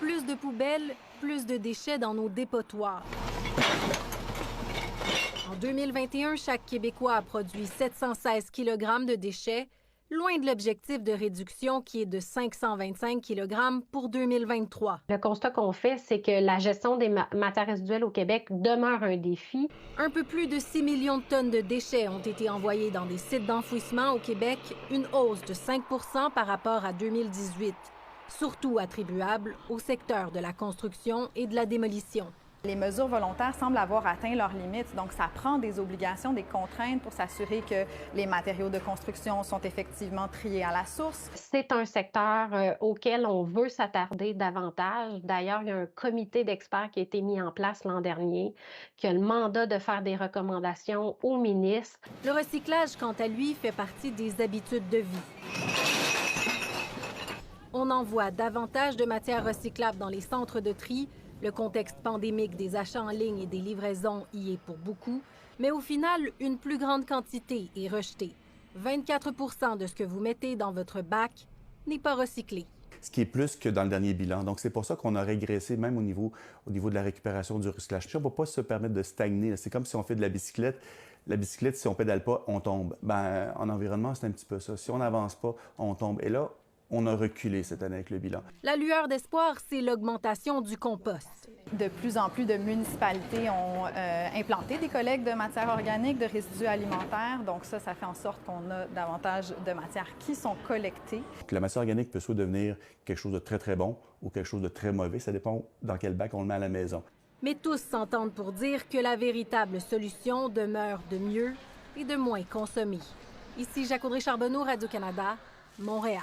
Plus de poubelles, plus de déchets dans nos dépotoirs. En 2021, chaque Québécois a produit 716 kg de déchets, loin de l'objectif de réduction qui est de 525 kg pour 2023. Le constat qu'on fait, c'est que la gestion des matières résiduelles au Québec demeure un défi. Un peu plus de 6 millions de tonnes de déchets ont été envoyés dans des sites d'enfouissement au Québec, une hausse de 5 par rapport à 2018, surtout attribuable au secteur de la construction et de la démolition. Les mesures volontaires semblent avoir atteint leurs limites, donc ça prend des obligations, des contraintes pour s'assurer que les matériaux de construction sont effectivement triés à la source. C'est un secteur auquel on veut s'attarder davantage. D'ailleurs, il y a un comité d'experts qui a été mis en place l'an dernier, qui a le mandat de faire des recommandations au ministre. Le recyclage, quant à lui, fait partie des habitudes de vie. On envoie davantage de matières recyclables dans les centres de tri. Le contexte pandémique des achats en ligne et des livraisons y est pour beaucoup, mais au final, une plus grande quantité est rejetée. 24 de ce que vous mettez dans votre bac n'est pas recyclé. Ce qui est plus que dans le dernier bilan. Donc, c'est pour ça qu'on a régressé même au niveau de la récupération du recyclage. On ne peut pas se permettre de stagner. C'est comme si on fait de la bicyclette. La bicyclette, si on ne pédale pas, on tombe. En environnement, c'est un petit peu ça. Si on n'avance pas, on tombe. Et là, on a reculé cette année avec le bilan. La lueur d'espoir, c'est l'augmentation du compost. De plus en plus de municipalités ont implanté des collectes de matières organiques, de résidus alimentaires. Donc ça fait en sorte qu'on a davantage de matières qui sont collectées. La matière organique peut soit devenir quelque chose de très, très bon ou quelque chose de très mauvais. Ça dépend dans quel bac on le met à la maison. Mais tous s'entendent pour dire que la véritable solution demeure de mieux et de moins consommer. Ici Jacques-Audrey Charbonneau, Radio-Canada, Montréal.